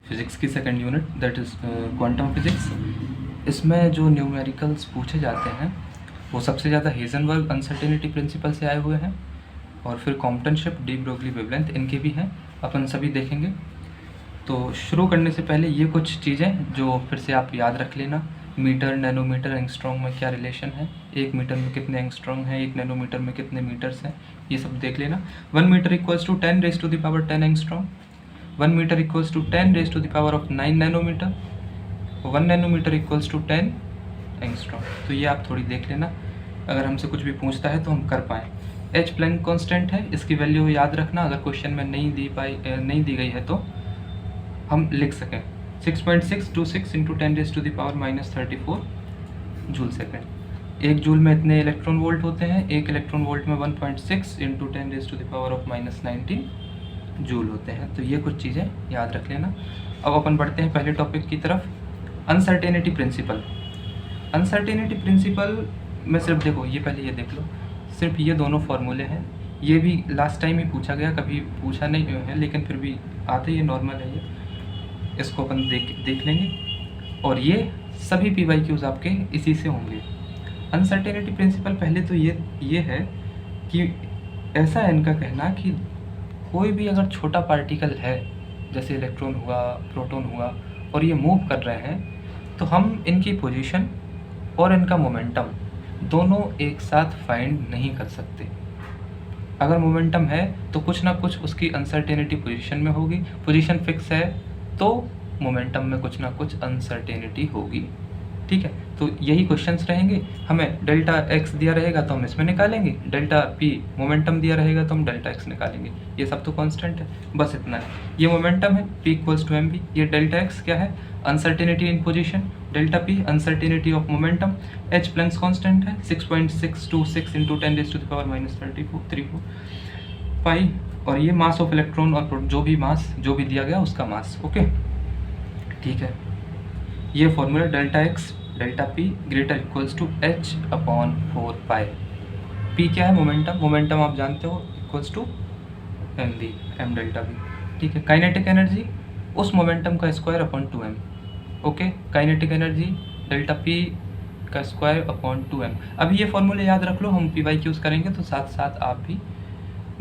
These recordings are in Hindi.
फिज़िक्स की second unit that is quantum physics. इसमें जो न्यूमेरिकल्स पूछे जाते हैं वो सबसे ज़्यादा हेज़नबर्ग अनसर्टेनिटी प्रिंसिपल से आए हुए हैं और फिर कॉम्पटनशिप, डी ब्रोगली वेवलेंथ इनके भी हैं, अपन सभी देखेंगे। तो शुरू करने से पहले ये कुछ चीज़ें जो फिर से आप याद रख लेना। मीटर, नैनोमीटर, एंगस्ट्रॉम में क्या रिलेशन है, 1 मीटर में कितने एंगस्ट्रॉम हैं, 1 नैनोमीटर में कितने मीटर्स हैं, ये सब देख लेना। 1 metre equals to 10 raise to the power 10 angstrom, 1 metre equals to 10 raise to the power of 9 nanometre, 1 nanometre equals to 10 angstrom. तो ये आप थोड़ी देख लेना, अगर हमसे कुछ भी पूछता है तो हम कर पाएँ। एच प्लैंक कांस्टेंट है, इसकी वैल्यू याद रखना, अगर क्वेश्चन में नहीं दी गई है तो हम लिख सकें। 6.626 into 10 raise to the power -34 joule second. 1 joule में इतने इलेक्ट्रॉन वोल्ट होते हैं, 1 इलेक्ट्रॉन वोल्ट में 1.6 into 10 raise to the power of -19 joule होते हैं। तो ये कुछ चीज़ें याद रख लेना। अब अपन बढ़ते हैं पहले टॉपिक की तरफ, अनसर्टेनिटी प्रिंसिपल। अनसर्टेनिटी प्रिंसिपल में सिर्फ देखो, ये पहले ये देख लो, सिर्फ ये दोनों फार्मूले हैं। ये भी लास्ट टाइम ही पूछा गया, कभी पूछा नहीं है, लेकिन फिर भी आते ही नॉर्मल है ये, इसको अपन देख लेंगे। और ये सभी PYQs आपके इसी से होंगे। अनसर्टेनिटी प्रिंसिपल पहले तो ये है कि ऐसा है इनका कहना कि कोई भी अगर छोटा पार्टिकल है, जैसे इलेक्ट्रॉन हुआ, प्रोटॉन हुआ, और ये मूव कर रहे हैं, तो हम इनकी पोजीशन और इनका मोमेंटम दोनों एक साथ फाइंड नहीं कर सकते। अगर मोमेंटम है तो कुछ ना कुछ उसकी अनसर्टेनिटी पोजीशन में होगी, पोजीशन फिक्स है तो मोमेंटम में कुछ ना कुछ अनसर्टेनिटी होगी। ठीक है, तो यही क्वेश्चंस रहेंगे। हमें डेल्टा x दिया रहेगा तो हम इसमें निकालेंगे, डेल्टा p मोमेंटम दिया रहेगा तो हम डेल्टा x निकालेंगे। ये सब तो कांस्टेंट है, बस इतना है। ये मोमेंटम है p इक्वल्स टू mv, ये डेल्टा x क्या है, uncertainty in position, delta p uncertainty of momentum, h Planck's constant है 6.626 into 10 raise to the power -34 pi, और ये मास ऑफ इलेक्ट्रॉन और जो भी मास जो भी दिया गया उसका मास। ओके, ठीक है। ये formula delta x delta p greater equals to h upon 4 pi. p क्या है, मोमेंटम, मोमेंटम आप जानते हो equals to mv, m delta v। ठीक है, काइनेटिक एनर्जी उस मोमेंटम का square upon 2m। Okay, kinetic energy delta p का स्क्वायर अपॉन 2m। अभी ये फॉर्मूले याद रख लो, हम PYQs करेंगे तो साथ साथ आप भी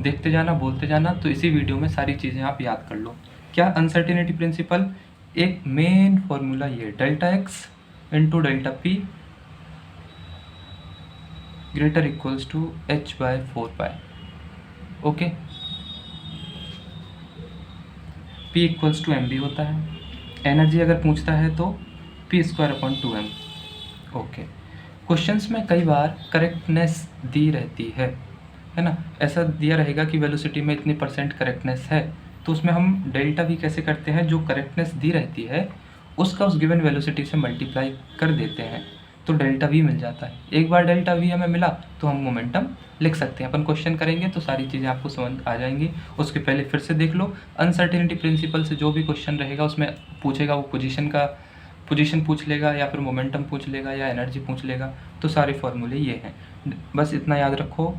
देखते जाना, बोलते जाना, तो इसी वीडियो में सारी चीज़ें आप याद कर लो। क्या अनसर्टेनिटी प्रिंसिपल, एक मेन फॉर्मूला ये delta x into delta p greater equals to h/4 pi. Okay, p equals to mv होता है। एनर्जी अगर पूछता है तो p square upon 2m। Okay, questions में कई बार करेक्टनेस दी रहती है ना, ऐसा दिया रहेगा कि वेलोसिटी में इतनी % करेक्टनेस है, तो उसमें हम डेल्टा v कैसे करते हैं, जो करेक्टनेस दी रहती है उसका उस गिवन वेलोसिटी से मल्टीप्लाई कर देते हैं तो डेल्टा v मिल जाता है। एक बार डेल्टा v हमें मिला तो हम मोमेंटम लिख सकते हैं। अपन क्वेश्चन करेंगे तो सारी चीज़ें आपको समझ आ जाएंगी। उसके पहले फिर से देख लो, अनसर्टेनिटी प्रिंसिपल से जो भी क्वेश्चन रहेगा उसमें पूछेगा, वो पोजीशन पूछ लेगा या फिर मोमेंटम पूछ लेगा या एनर्जी पूछ लेगा, तो सारे फॉर्मूले ये हैं। बस इतना याद रखो,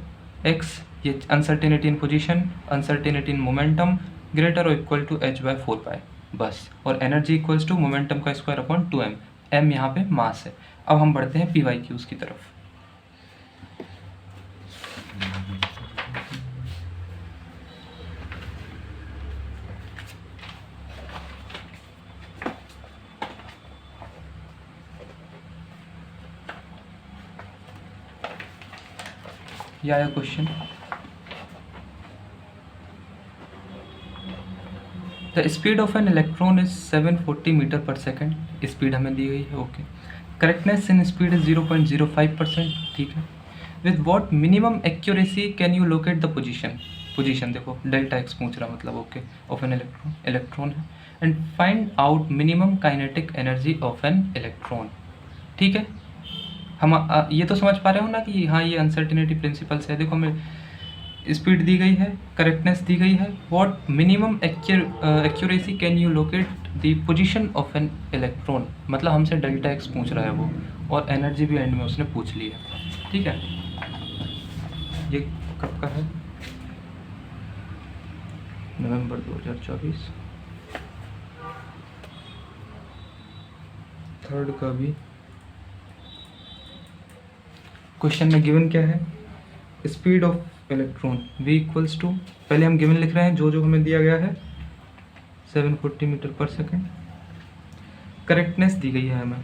x ये uncertainty in position, uncertainty in momentum greater और इक्वल टू h/4 पाई, बस। और एनर्जी इक्वल्स टू मोमेंटम का स्क्वायर अपॉन 2m, m यहाँ पे मास है। अब हम बढ़ते हैं PYQs की तरफ। ये आया question, the speed of an electron is 740 metre पर सेकेंड। स्पीड हमें दी गई है। Okay, correctness in speed is 0.05%। ठीक है, with what minimum accuracy can you locate the position देखो डेल्टा x पूछ रहा, मतलब ओके, ऑफ एन इलेक्ट्रॉन है, and find out minimum kinetic energy of an electron. ठीक है, हम ये तो समझ पा रहे हो ना कि हाँ ये अनसर्टेनिटी प्रिंसिपल से है। देखो हमें स्पीड दी गई है, करेक्टनेस दी गई है, what minimum accuracy can you locate the position of an electron, मतलब हमसे डेल्टा x पूछ रहा है वो, और एनर्जी भी एंड में उसने पूछ ली है। ठीक है, ये कब का है, नवंबर 2024। थर्ड का भी क्वेश्चन में गिवन क्या है, speed of electron v equals to, पहले हम गिवन लिख रहे हैं जो जो हमें दिया गया है 740 मीटर पर सेकेंड। करेक्टनेस दी गई है हमें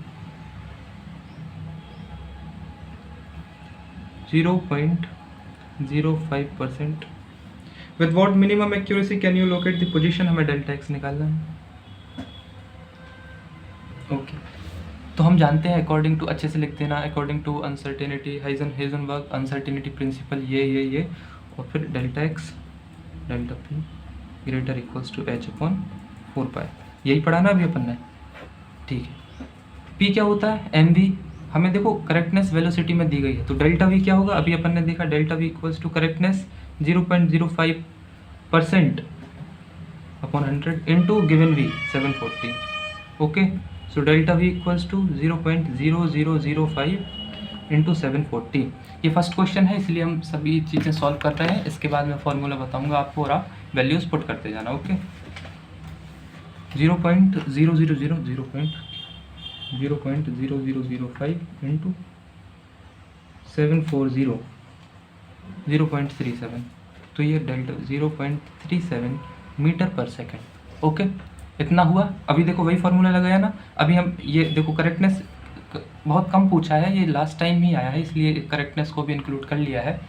0.05%। With what minimum accuracy can you locate the position, हमें डेल्टा एक्स निकालना है। ओके तो हम जानते हैं अकॉर्डिंग टू, अच्छे से लिख देना, according to uncertainty Heisenberg uncertainty principle ये और फिर delta x delta p greater equals to h upon 4 यही पढ़ा ना अभी अपन ने, ठीक है। p क्या होता है, एम वी, हमें देखो करेक्टनेस वेलोसिटी में दी गई है, तो डेल्टा वी क्या होगा, अभी अपन ने देखा delta v equals to correctness 0.05% upon 100 into given v 740। Okay so delta v equals to 0.0005 into 740। ये फर्स्ट क्वेश्चन है इसलिए हम सभी चीज़ें सॉल्व कर रहे हैं, इसके बाद मैं फॉर्मूला बताऊंगा आपको और आप वैल्यूज़ पुट करते जाना। ओके 0.0005 इंटू 740 0.37, तो ये डेल्टा 0.37 मीटर पर सेकेंड। ओके इतना हुआ। अभी देखो वही फार्मूला लगाया ना, अभी हम ये देखो करेक्टनेस बहुत कम पूछा है, ये लास्ट टाइम ही आया है इसलिए करेक्टनेस को भी इंक्लूड कर लिया है।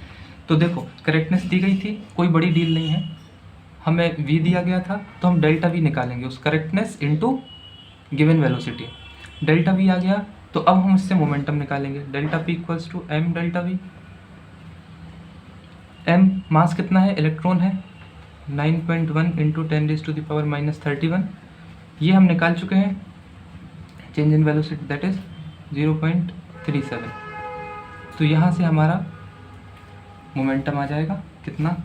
तो देखो करेक्टनेस दी गई थी, कोई बड़ी डील नहीं है, हमें v दिया गया था तो हम डेल्टा v निकालेंगे उस correctness into given velocity. Delta v आ गया तो अब हम इससे मोमेंटम निकालेंगे, delta p equals to m delta v। m mass कितना है, इलेक्ट्रॉन है 9.1 इंटू 10⁻⁻31, ये हम निकाल चुके हैं। Change in velocity that is 0.37, तो यहाँ से हमारा मोमेंटम आ जाएगा कितना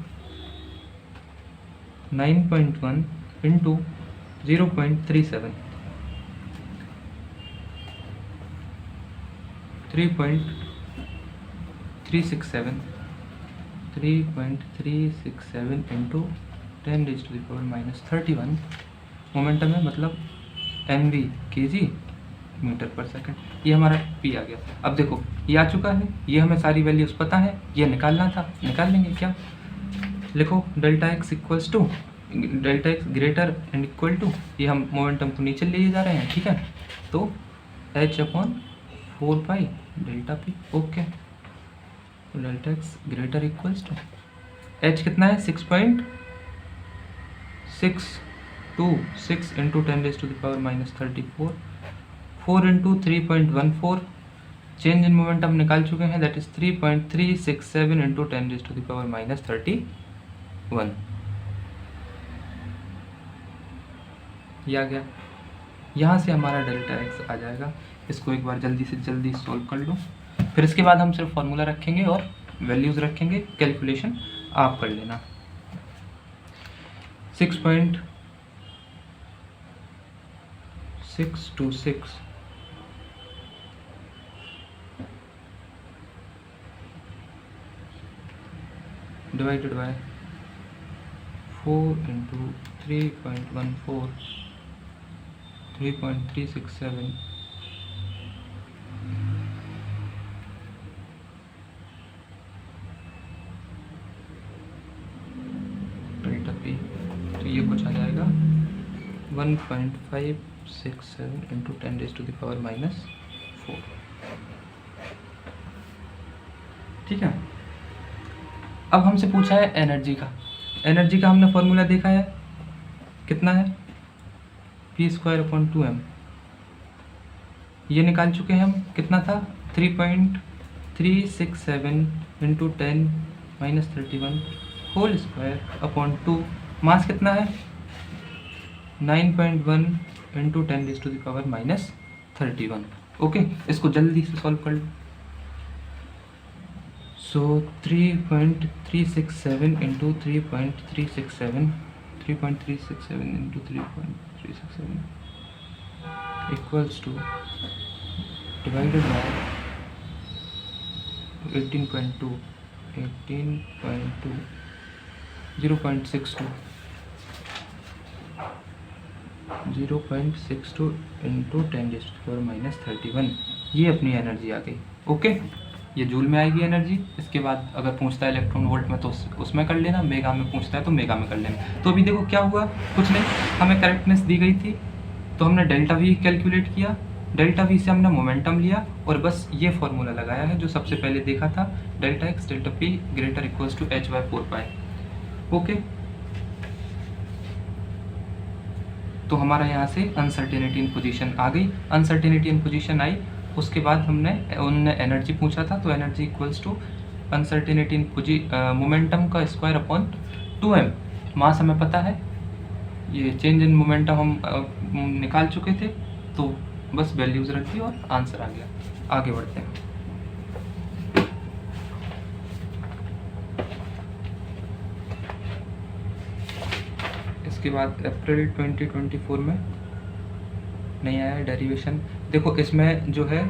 9.1 इंटू 0.37 3.367 इंटू 10⁻⁻31 मोमेंटम है, मतलब एम वी के जी मीटर पर सेकेंड। ये हमारा पी आ गया। अब देखो ये आ चुका है, ये हमें सारी वैल्यूज़ पता है, ये निकालना था, निकाल लेंगे। क्या लिखो, delta x equals to delta x greater and equal to, ये हम मोमेंटम को नीचे ले जा रहे हैं, ठीक है, तो h upon 4 delta P. Okay तो delta x greater equals to h कितना है 6.626 into 10⁻⁻34 4 into 3.14, change in momentum निकाल चुके हैं, दैट इज 3.367 इंटू 10⁻31। ये आ गया, यहाँ से हमारा डेल्टा एक्स आ जाएगा। इसको एक बार जल्दी से जल्दी सॉल्व कर लो, फिर इसके बाद हम सिर्फ फॉर्मूला रखेंगे और वैल्यूज़ रखेंगे, कैलकुलेशन आप कर लेना। 6.626 divided by 4 into 3.14 3.367 delta P, तो ये कुछ आ जाएगा 1.567 इंटू 10⁻⁻4। ठीक है, अब हमसे पूछा है एनर्जी का। एनर्जी का हमने फॉर्मूला देखा है, कितना है p²/2m, ये निकाल चुके हैं हम, कितना था 3.367 इंटू 10⁻31 होल स्क्वायर अपॉन 2। मास कितना है 9.1 इंटू 10⁻⁻31। ओके इसको जल्दी से सॉल्व कर लो। सो 3.367 into 3.367 into 3.367 equals two divided by 18.2 0.62 0.62 into 10⁻⁻31, ये अपनी एनर्जी आ गई। ओके, ये जूल में आएगी एनर्जी। इसके बाद अगर पूछता है इलेक्ट्रॉन वोल्ट में तो उसमें कर लेना, मेगा में पूछता है तो मेगा में कर लेना। तो अभी देखो क्या हुआ, कुछ नहीं, हमें करेक्टनेस दी गई थी तो हमने डेल्टा वी कैलकुलेट किया, डेल्टा वी से हमने मोमेंटम लिया और बस ये फॉर्मूला लगाया है जो सबसे पहले देखा था, delta x delta p greater equals to h/4π। Okay, तो हमारा यहाँ से अनसर्टेनिटी इन पोजीशन आ गई। अनसर्टेनिटी इन पोजीशन आई, उसके बाद उनने एनर्जी पूछा था, तो energy equals to uncertainty in momentum का स्क्वायर अपॉन 2m। मास हमें पता है, ये चेंज इन मोमेंटम हम निकाल चुके थे, तो बस वैल्यूज रख दी और आंसर आ गया। आगे बढ़ते हैं। इसके बाद अप्रैल 2024 में नहीं आया डेरिवेशन। देखो इसमें जो है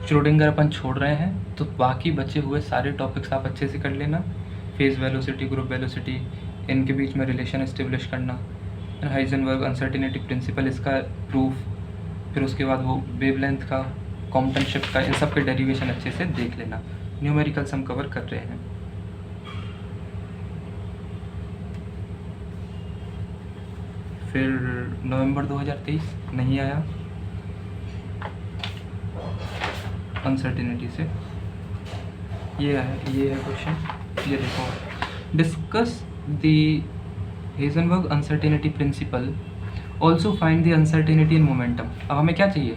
श्रोडिंगर अपन छोड़ रहे हैं, तो बाकी बचे हुए सारे टॉपिक्स आप अच्छे से कर लेना। फेज वेलोसिटी, ग्रुप वेलोसिटी, इनके बीच में रिलेशन एस्टेब्लिश करना, हाइजेनबर्ग अनसर्टेनिटी प्रिंसिपल, इसका प्रूफ, फिर उसके बाद वो वेवलेंथ का, कॉम्पटन शिफ्ट का, इन सब के डेरिवेशन अच्छे से देख लेना। न्यूमेरिकल्स हम कवर कर रहे हैं। फिर नवंबर 2023 नहीं आया अनसर्टेनिटी से। ये है क्वेश्चन, ये देखो, discuss the Heisenberg uncertainty principal, also find the uncertainty in momentum. अब हमें क्या चाहिए,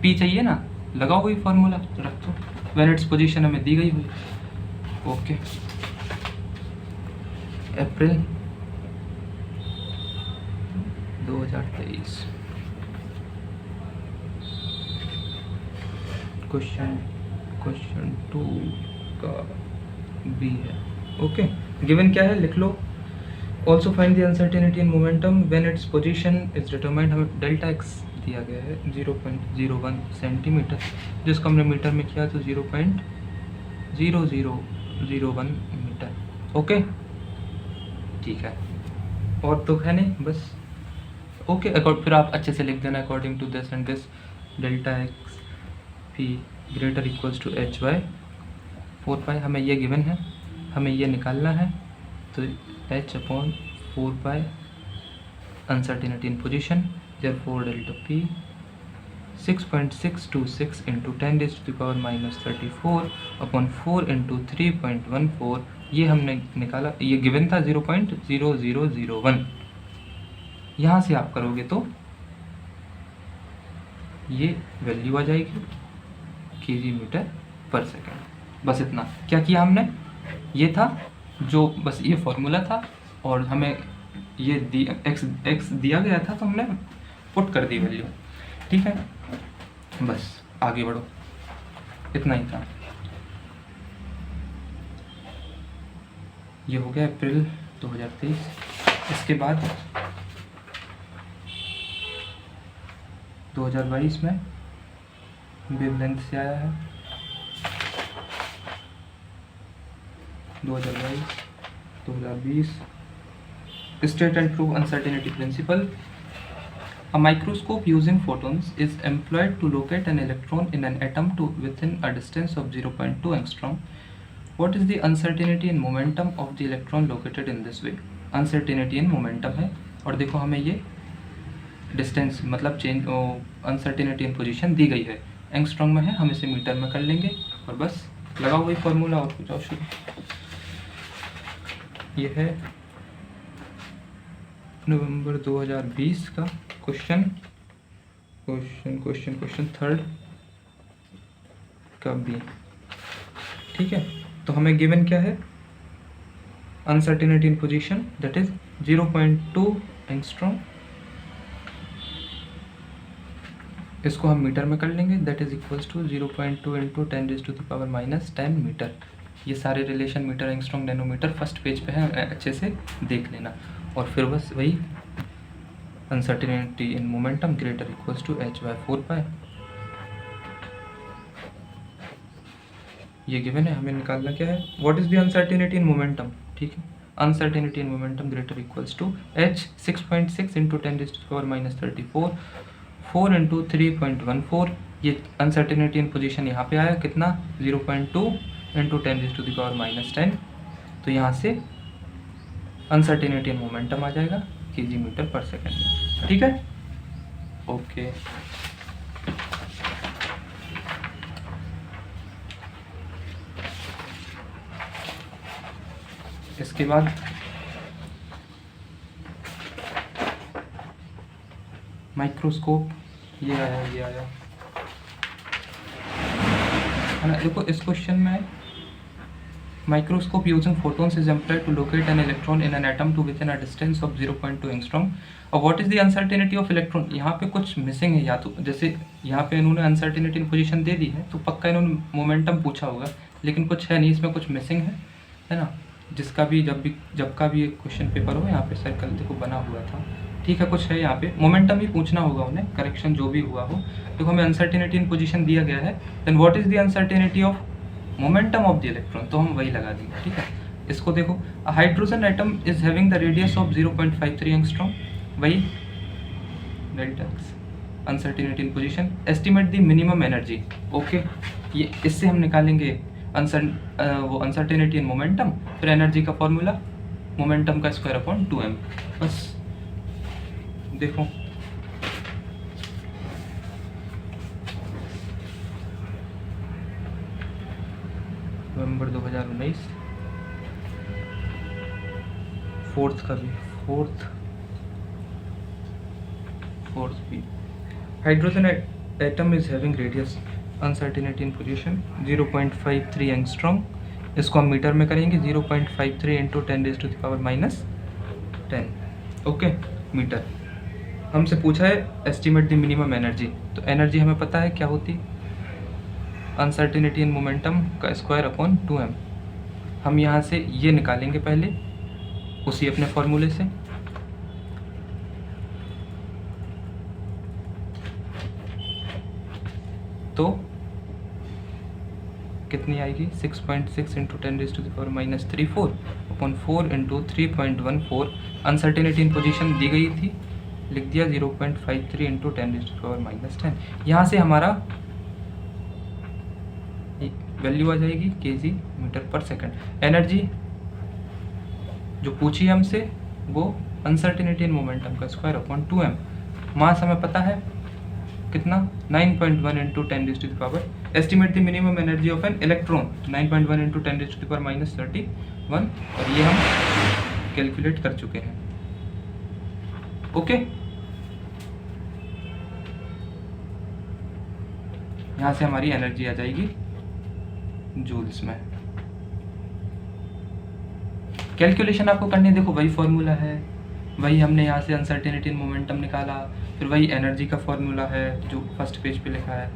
पी चाहिए ना, लगाओ वही फॉर्मूला रख दो, व्हेन इट्स पोजीशन हमें दी गई हुई। ओके, अप्रैल 2023 क्वेश्चन 2 का बी है। ओके, गिवन क्या है लिख लो, also find the uncertainty in momentum when its position is determined. हमें डेल्टा एक्स दिया गया है 0.01 सेंटीमीटर, जिसको हमने मीटर में किया तो 0.0001 मीटर। ओके, ठीक है, और तो है नहीं, बस ओके। फिर आप अच्छे से लिख देना, according to this and this delta x p greater equals to h/4π। हमें ये गिवन है, हमें ये निकालना है, तो h/4π uncertainty in position, therefore delta P 6.626 into 10⁻⁻34 upon 4 into 3.14। ये हमने निकाला, ये गिवन था 0.0001। यहाँ से आप करोगे तो ये वैल्यू आ जाएगी kg/s। बस इतना क्या किया हमने, ये था जो, बस ये फॉर्मूला था और हमें ये एक्स दिया गया था, तो हमने पुट कर दी वैल्यू। ठीक है, बस आगे बढ़ो, इतना ही था। ये हो गया अप्रैल 2023। इसके बाद 2022 में वेवलेंथ से आया है, 2020 state and prove uncertainty principle. A microscope using photons is employed to locate an electron in an atom to within a distance of 0.2 angstrom. What is the uncertainty in momentum of the electron located in this way? Uncertainty in momentum है, और देखो हमें ये डिस्टेंस मतलब चेंज अनसर्टेनिटी इन पोजीशन दी गई है, एंगस्ट्रॉम में है, हम इसे मीटर में कर लेंगे और बस लगाओ वही फॉर्मूला और कुछ और शुरू। ये है नवंबर 2020 का क्वेश्चन थर्ड का बी। ठीक है, तो हमें गिवन क्या है, uncertainty in position that is 0.2 angstrom, इसको हम मीटर में कर लेंगे, that is equals to 0.2 into 10⁻⁻10 metre. ये सारे relation metre angstrom nanometre first page पे है, अच्छे से देख लेना। और फिर बस वही uncertainty in momentum greater equals to h/4π। ये गिवन है, हमें निकालना क्या है, what is the uncertainty in momentum. ठीक है, uncertainty and momentum greater equals to h 6.6 into 10 raised to the power minus 34 4 into 3.14, ये uncertainty in position यहाँ पे आया कितना 0.2 into 10 raised to the power minus 10, तो यहाँ से uncertainty and momentum आ जाएगा kg मीटर पर सेकेंड। ठीक है, ओके। इसके बाद माइक्रोस्कोप, ये आया है ना। देखो इस क्वेश्चन में microscope using photons is employed to locate an electron in an atom to within a distance of 0.2 angstrom. और what is the uncertainty of electron, यहाँ पे कुछ मिसिंग है, या तो जैसे यहाँ पे इन्होंने अनसर्टेनिटी इन पोजीशन दे दी है तो पक्का इन्होंने मोमेंटम पूछा होगा, लेकिन कुछ है नहीं, इसमें कुछ मिसिंग है ना। जिसका भी जब का भी क्वेश्चन पेपर हो, यहाँ पे सर्कल देखो बना हुआ था, ठीक है, कुछ है यहाँ पे, मोमेंटम ही पूछना होगा उन्हें, करेक्शन जो भी हुआ हो। देखो हमें अनसर्टेनिटी इन पोजीशन दिया गया है, then what is the uncertainty of momentum of the electron, तो हम वही लगा देंगे। ठीक है, इसको देखो, hydrogen atom is having the radius of 0.53 angstrom, वही delta X uncertainty in position, estimate the minimum energy. Okay, ये इससे हम निकालेंगे वो अनसर्टेनिटी इन मोमेंटम, फिर एनर्जी का फॉर्मूला मोमेंटम का स्क्वायर अपॉन 2m। बस देखो नवंबर 2019, फोर्थ का भी फोर्थ भी, hydrogen atom is having radius uncertainty in position 0.53 angstrom, इसको हम मीटर में करेंगे 0.53 into 10 raise to the power minus 10। Okay, metre. हमसे पूछा है एस्टिमेट द मिनिमम एनर्जी, तो एनर्जी हमें पता है क्या होती, अनसर्टेनिटी इन मोमेंटम का स्क्वायर अपॉन 2m। हम यहाँ से ये निकालेंगे पहले उसी अपने फॉर्मूले से, तो कितनी आएगी 6.6 into 10 raise to the power minus 34 upon 4 into 3.14। Uncertainty in position दी गई थी, लिख दिया 0.53 into 10 raise to the power minus 10। यहाँ से हमारा वैल्यू आ जाएगी KG metre per second. Energy जो पूछी हमसे वो अनसर्टेनिटी इन मोमेंटम का स्क्वायर अपॉन 2m। मास हमें पता है कितना 9.1 into 10 raise to the power, estimate the minimum energy of an electron 9.1 into 10 raise to the power minus 31, और ये हम कैलकुलेट कर चुके हैं। ओके, यहाँ से हमारी एनर्जी आ जाएगी जूल्स में। कैलकुलेशन आपको करनी है, देखो वही फॉर्मूला है, वही हमने यहाँ से अनसर्टेनिटी इन मोमेंटम निकाला, फिर वही एनर्जी का फॉर्मूला है जो फर्स्ट पेज पे लिखा है,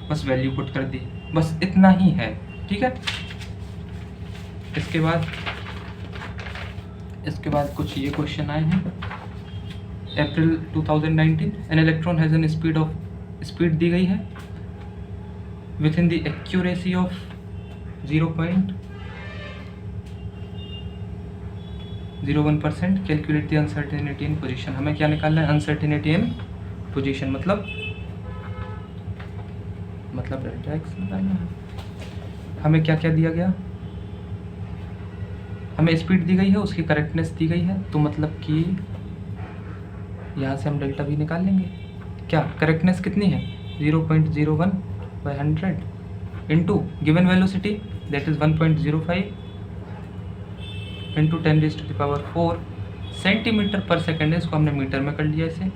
बस वैल्यू पुट कर दी, बस इतना ही है। ठीक है, इसके बाद कुछ ये क्वेश्चन आए हैं। April 2019, an electron has an speed दी गई है with in the accuracy of 0.01%, calculate the uncertainty in position. हमें क्या निकालना है, अनसर्टेनिटी इन पोजीशन मतलब डेल्टा एक्स निकालना है। हमें क्या क्या दिया गया, हमें स्पीड दी गई है, उसकी करेक्टनेस दी गई है, तो मतलब कि यहाँ से हम डेल्टा भी निकाल लेंगे। क्या करेक्टनेस कितनी है 0.01/100 into given velocity that is 1.05 into 10 raise to the power 4 centimetre पर सेकेंड है, इसको हमने मीटर में कर लिया इसे,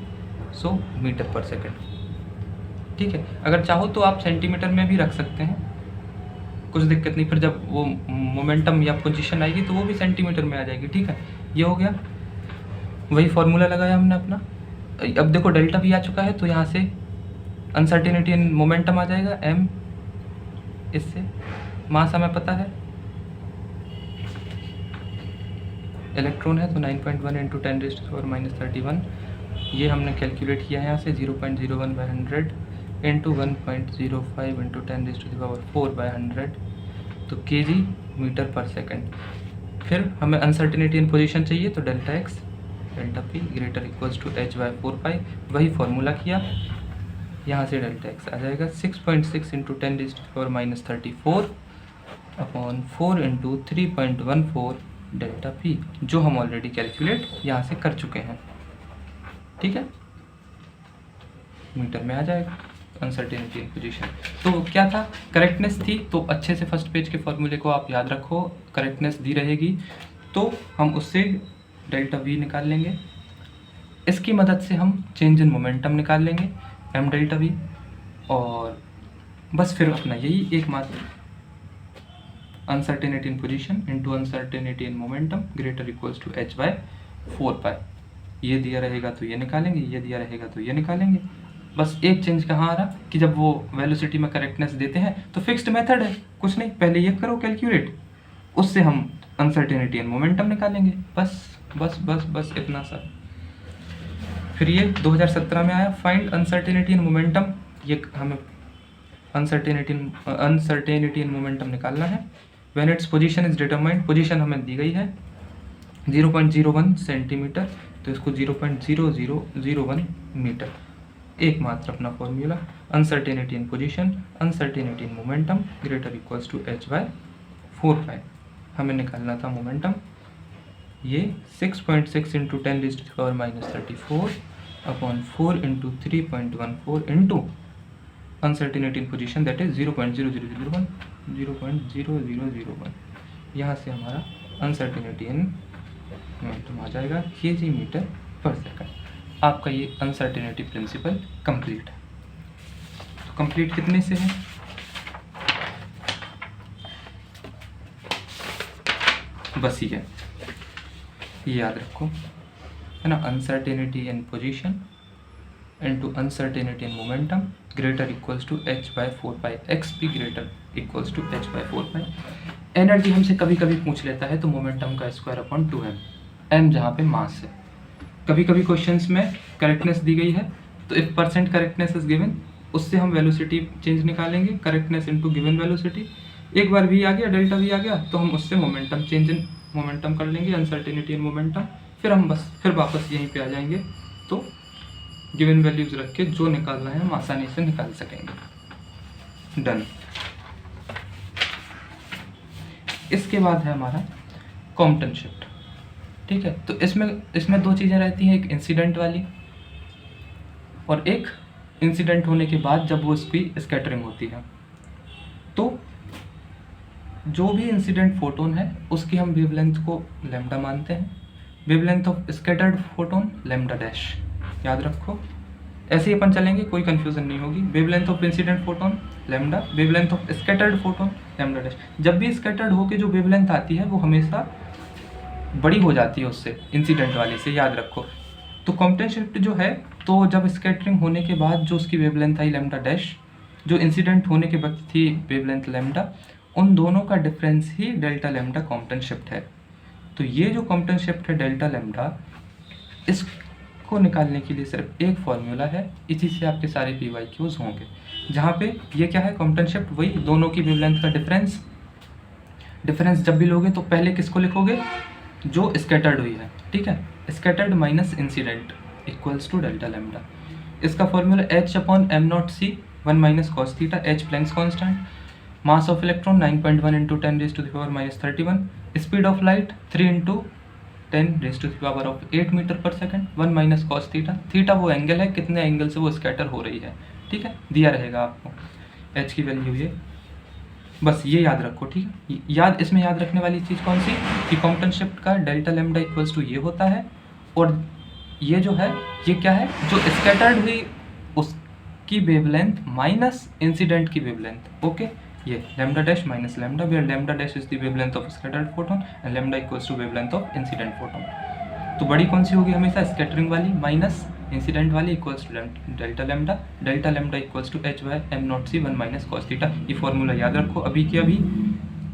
सो मीटर पर सेकेंड। ठीक है, अगर चाहो तो आप सेंटीमीटर में भी रख सकते हैं, कुछ दिक्कत नहीं, फिर जब वो मोमेंटम या पोजीशन आएगी तो वो भी सेंटीमीटर में आ जाएगी। ठीक है, ये हो गया, वही फॉर्मूला लगाया हमने अपना। अब देखो डेल्टा भी आ चुका है, तो यहाँ से अनसर्टेनिटी इन मोमेंटम आ जाएगा m, इससे मास हमें पता है इलेक्ट्रॉन है तो 9.1 into 10 raise to the power minus 31, ये हमने कैलकुलेट किया है यहाँ से 0.01/100 into 1.05 into 10 raise to the power 4/100, तो केजी मीटर पर सेकंड। फिर हमें अनसर्टेनिटी इन पोजीशन चाहिए, तो delta x delta p greater equals to h by 4 pi, वही फॉर्मूला किया, यहाँ से डेल्टा एक्स आ जाएगा 6.6 into 10⁻34 upon 4 into 3.14 delta P, जो हम ऑलरेडी कैलकुलेट यहाँ से कर चुके हैं। ठीक है, मीटर में आ जाएगा अनसर्टेनिटी इन पोजीशन। तो क्या था, करेक्टनेस थी, तो अच्छे से फर्स्ट पेज के फॉर्मूले को आप याद रखो, करेक्टनेस दी रहेगी तो हम उससे डेल्टा वी निकाल लेंगे। इसकी मदद से हम चेंज इन मोमेंटम निकाल लेंगे एम डेल्टा वी, और बस फिर अपना यही एकमात्र uncertainty in position into uncertainty in momentum greater equals to h by 4 pi, ये दिया रहेगा तो ये निकालेंगे, ये दिया रहेगा तो ये निकालेंगे। बस एक चेंज कहाँ आ रहा कि जब वो वेलोसिटी में करेक्टनेस देते हैं तो फिक्स्ड मेथड है, कुछ नहीं, पहले ये करो कैलकुलेट, उससे हम अनसर्टेनिटी एंड मोमेंटम निकालेंगे। बस बस बस बस इतना सा। फिर ये 2017 में आया, फाइंड अनसर्टेनिटी एंड मोमेंटम, ये हमें अनसर्टेनिटी एंड मोमेंटम निकालना है। When its position is determined, position हमें दी गई है 0.01 सेंटीमीटर, तो इसको 0.0001 मीटर, एकमात्र अपना formula uncertainty in position uncertainty in momentum greater equals to h by 4 pi. हमें निकालना था मोमेंटम, ये 6.6 into 10⁻34 upon 4 into 3.14 into uncertainty in position that is 0.0001, यहाँ से हमारा अनसर्टेनिटी इन मोमेंटम आ जाएगा kg मीटर पर सेकंड। आपका ये अनसर्टेनिटी प्रिंसिपल कंप्लीट है। तो कंप्लीट कितने से है, बस ये याद रखो, है ना, uncertainty in position into uncertainty in momentum greater equals to h by 4 pi, x p greater equals to h by 4 pi. Energy हमसे कभी कभी पूछ लेता है तो मोमेंटम का स्क्वायर अपॉन 2m, m जहाँ पे मास है। कभी कभी क्वेश्चंस में करेक्टनेस दी गई है तो if percent correctness is given, उससे हम वेलोसिटी चेंज निकालेंगे, करेक्टनेस इनटू गिवन वेलोसिटी। एक बार वी आ गया, डेल्टा वी आ गया, तो हम उससे मोमेंटम चेंज इन मोमेंटम कर लेंगे, अनसर्टेनिटी इन मोमेंटम, फिर हम बस फिर वापस यहीं पे आ जाएंगे, तो गिवन वैल्यूज रख के जो निकालना है हम आसानी से निकाल सकेंगे। डन। इसके बाद है हमारा कॉम्पटन शिफ्ट। ठीक है, तो इसमें दो चीज़ें रहती हैं, एक इंसिडेंट वाली और एक इंसिडेंट होने के बाद जब वो उसकी स्कैटरिंग होती है। तो जो भी इंसिडेंट फोटोन है उसकी हम वेवलेंथ को लैम्डा मानते हैं, wavelength of scattered photon lambda dash, याद रखो, ऐसे ही अपन चलेंगे, कोई कंफ्यूजन नहीं होगी। Wavelength of incident photon lambda, wavelength of scattered photon lambda dash. जब भी स्कैटर्ड होके जो वेवलेंथ आती है वो हमेशा बड़ी हो जाती है उससे, इंसिडेंट वाले से, याद रखो। तो कॉम्पटन शिफ्ट जो है, तो जब स्कैटरिंग होने के बाद जो उसकी वेवलेंथ आई लैम्डा डैश, जो इंसिडेंट होने के वक्त थी वेवलेंथ लैम्डा, उन दोनों का डिफरेंस ही डेल्टा लैम्डा कॉम्पटन शिफ्ट है। तो ये जो कॉम्पटन शिफ्ट है डेल्टा लैम्डा, इसको निकालने के लिए सिर्फ एक फॉर्मूला है, इसी से आपके सारे PYQs होंगे। जहाँ पे ये क्या है, कॉम्पटन शिफ्ट, वही दोनों की वेवलेंथ का डिफरेंस जब भी लोगे तो पहले किसको लिखोगे, जो स्कैटर्ड हुई है। ठीक है, scattered minus incident equals to delta lambda. इसका formula H upon m0c 1 minus cos theta, H Planck's constant, mass of electron 9.1 into 10⁻⁻31, speed of light 3 into 10⁻8 metre per second, 1 minus cos theta, theta वो एंगल है, कितने एंगल से वो स्कैटर हो रही है। ठीक है, दिया रहेगा आपको H की वैल्यू ये, बस ये याद रखो। ठीक है, इसमें याद रखने वाली चीज़ कौन सी, कि कॉम्पटन शिफ्ट का डेल्टा लैम्डा इक्वल्स टू ये होता है, और ये जो है ये क्या है, जो स्कैटर्ड हुई उसकी वेवलेंथ माइनस इंसिडेंट की वेवलेंथ। ओके, ये lambda dash minus lambda, where lambda dash is the wavelength of scattered photon and lambda equals to wavelength of incident photon. तो बड़ी कौन सी होगी हमेशा, स्कैटरिंग वाली माइनस इंसिडेंट वाली equals to delta lambda, delta lambda equals to H by m0c 1 minus cos theta. ये फॉर्मूला याद रखो, अभी के अभी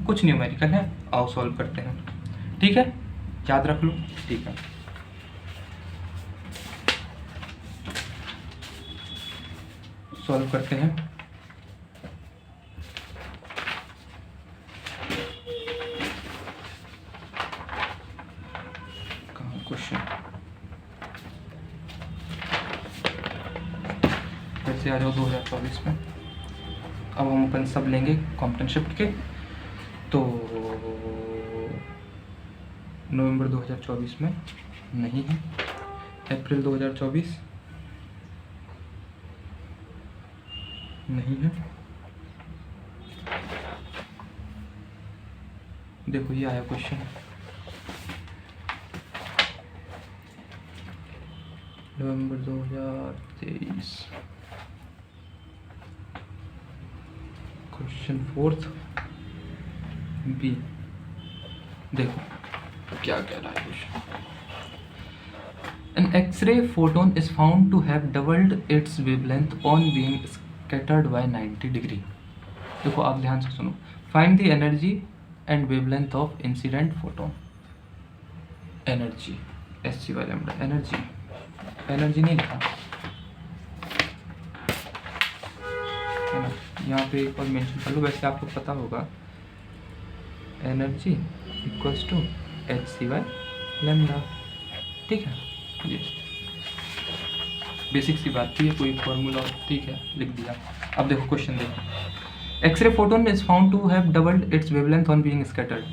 कुछ न्यूमेरिकल है, आओ सॉल्व करते हैं। ठीक है, याद रख लो। ठीक है, सॉल्व करते हैं। से आ जाओ 2024 में। अब हम अपन सब लेंगे कॉम्पटन शिफ्ट के। तो नवंबर 2024 में नहीं है, अप्रैल 2024 नहीं है। देखो ये आया क्वेश्चन, नवंबर 2023, क्वेश्चन 4 बी। देखो क्या कह रहा है question. An X-ray photon is found to have doubled its wavelength on being scattered by 90 degree. देखो आप ध्यान से सुनो। Find the energy and wavelength of incident photon. Energy SC by lambda। Energy नहीं लिखा है ना, यहाँ पे एक और मेंशन कर लो। वैसे आपको पता होगा energy equals to HC by lambda. ठीक है, ये बेसिक सी बात थी, कोई फॉर्मूला ठीक है लिख दिया। अब देखो क्वेश्चन देखो, X ray photon is found to have doubled its wavelength on being scattered.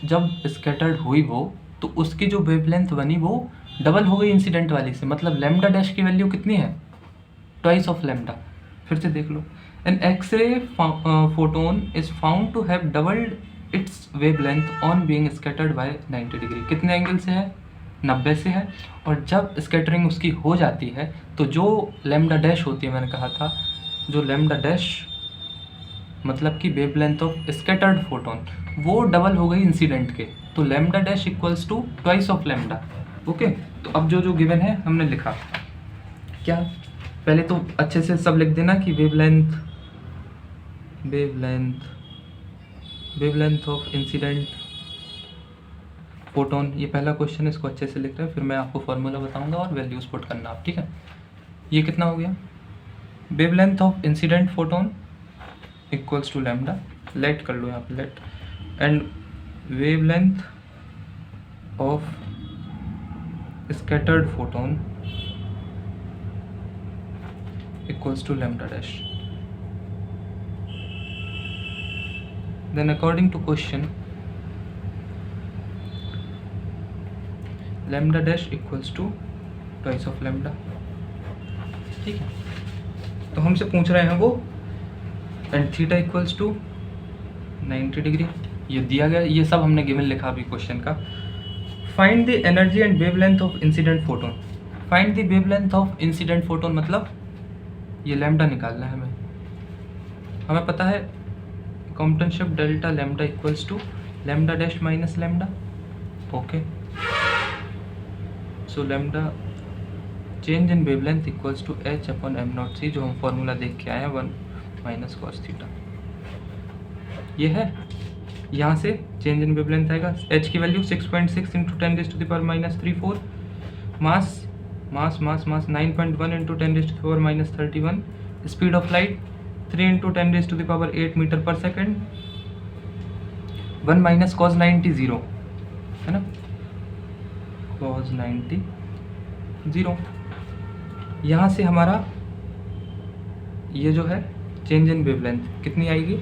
जब स्कैटर्ड हुई वो तो उसकी जो वेवलेंथ बनी वो डबल हो गई इंसिडेंट वाली से, मतलब लैम्डा डैश की वैल्यू कितनी है, ट्वाइस ऑफ लैम्डा। फिर से देख लो, an x-ray photon is found to have doubled its wavelength on being scattered by 90 degree. कितने एंगल से है, 90 से है। और जब स्कैटरिंग उसकी हो जाती है तो जो लैम्डा डैश होती है, मैंने कहा था जो लैम्डा डैश मतलब कि वेवलेंथ ऑफ स्कैटर्ड फोटोन, वो डबल हो गई इंसिडेंट के। तो lambda dash equals to twice of lambda. Okay, तो अब जो गिवन है हमने लिखा क्या, पहले तो अच्छे से सब लिख देना कि वेवलेंथ ऑफ इंसिडेंट फोटोन, ये पहला क्वेश्चन है, इसको अच्छे से लिख रहे हैं। फिर मैं आपको फॉर्मूला बताऊंगा और वैल्यूज पुट करना आप, ठीक है। ये कितना हो गया, wavelength of incident photon equals to lambda, let कर लो यहाँ पे let, and wavelength of scattered photon equals to lambda dash. Then according to question, lambda dash equals to twice of lambda। ठीक है, तो हमसे पूछ रहे हैं वो, and theta equals to 90 degree, ये दिया गया। ये सब हमने गिवन लिखा अभी क्वेश्चन का। Find the energy and wavelength of incident photon. Find the wavelength of incident photon मतलब ये लैम्डा निकालना है हमें पता है Compton shift delta lambda equals to lambda dash minus lambda. Okay, so lambda change in wavelength equals to h upon m naught c, जो हम फॉर्मूला देख के आए हैं 1 माइनस कॉस थीटा। ये है, यहाँ से चेंज इन वेवलेंथ आएगा, h की value 6.6 into 10⁻³ mass 9.1 into 10⁻³ speed of light 3 into 10⁸ metre पर सेकेंड, 1 माइनस कॉस 90 0 है ना, कॉस 90 0। यहाँ से हमारा ये जो है चेंज इन वेवलेंथ कितनी आएगी,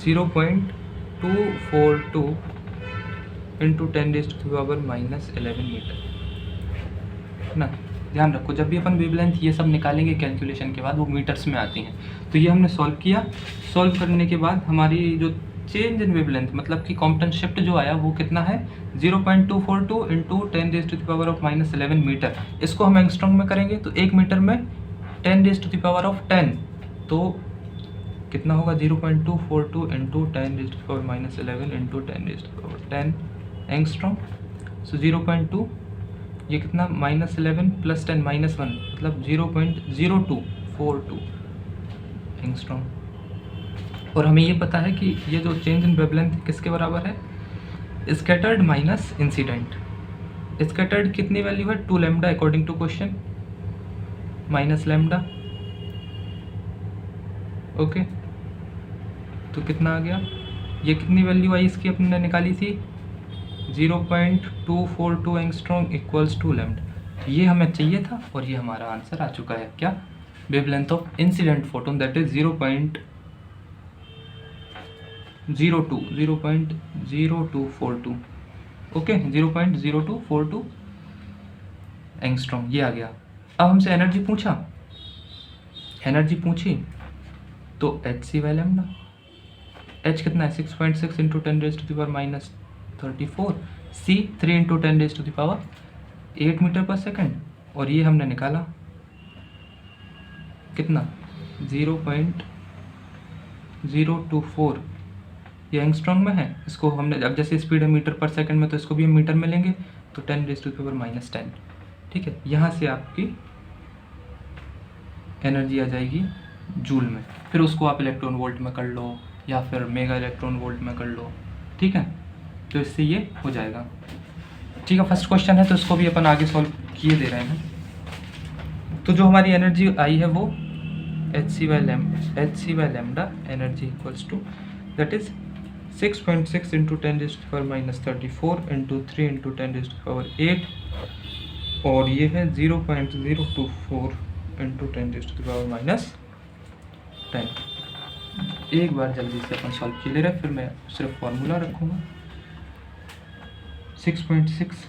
0.242 इंटू 10⁻11 मीटर है ना। ध्यान रखो जब भी अपन वेवलेंथ ये सब निकालेंगे कैलकुलेशन के बाद वो मीटर्स में आती हैं। तो ये हमने सॉल्व किया, सॉल्व करने के बाद हमारी जो चेंज इन वेवलेंथ मतलब कि कॉम्पटन शिफ्ट जो आया वो कितना है 0.242 इंटू 10⁻11 मीटर। इसको हम एंगस्ट्रॉम में करेंगे तो 1 मीटर में 10⁻10, तो कितना होगा 0.242 इंटू 10⁻11 इंटू 10⁻10 एंगस्ट्रॉम। सो 0.2 ये कितना -11 + 10 -1 मतलब 0.0242 एंगस्ट्रॉम। और हमें ये पता है कि ये जो चेंज इन वेवलेंथ किसके बराबर है, स्कैटर्ड माइनस इंसिडेंट। स्कैटर्ड कितनी वैल्यू है 2 lambda according to question minus lambda. Okay, तो कितना आ गया, ये कितनी वैल्यू आई इसकी अपने निकाली थी 0.242 एंगस्ट्रॉम इक्वल्स टू लैम्डा। ये हमें चाहिए था और ये हमारा आंसर आ चुका है। क्या? Wavelength of incident photon that is 0.0242। Okay, 0.0242 angstrom, ये आ गया। अब हमसे एनर्जी पूछा, एनर्जी पूछी तो h c by lambda. H कितना है? 6.6 इंटू 10⁻⁻34। सी 3 इंटू 10⁻8 मीटर पर सेकेंड। और ये हमने निकाला कितना? 0.024। ये एंगस्ट्रॉम में है। इसको हमने अब जैसे स्पीड है मीटर पर सेकंड में, तो इसको भी हम मीटर में लेंगे तो 10⁻⁻10। ठीक है, यहाँ से आपकी एनर्जी आ जाएगी जूल में। फिर उसको आप इलेक्ट्रॉन वोल्ट में कर लो या फिर मेगा इलेक्ट्रॉन वोल्ट में कर लो। ठीक है, तो इससे ये हो जाएगा। ठीक है, फर्स्ट क्वेश्चन है तो इसको भी अपन आगे सॉल्व किए दे रहे हैं। तो जो हमारी एनर्जी आई है वो h c by lambda energy equals to that is 6.6 into 10⁻⁻34 into 3 into 10⁻8 और ये है 0.024 इंटू 10⁻⁻10। एक बार जल्दी से अपन सॉल्व किए ले रहे, फिर मैं सिर्फ फॉर्मूला रखूँगा। 6.6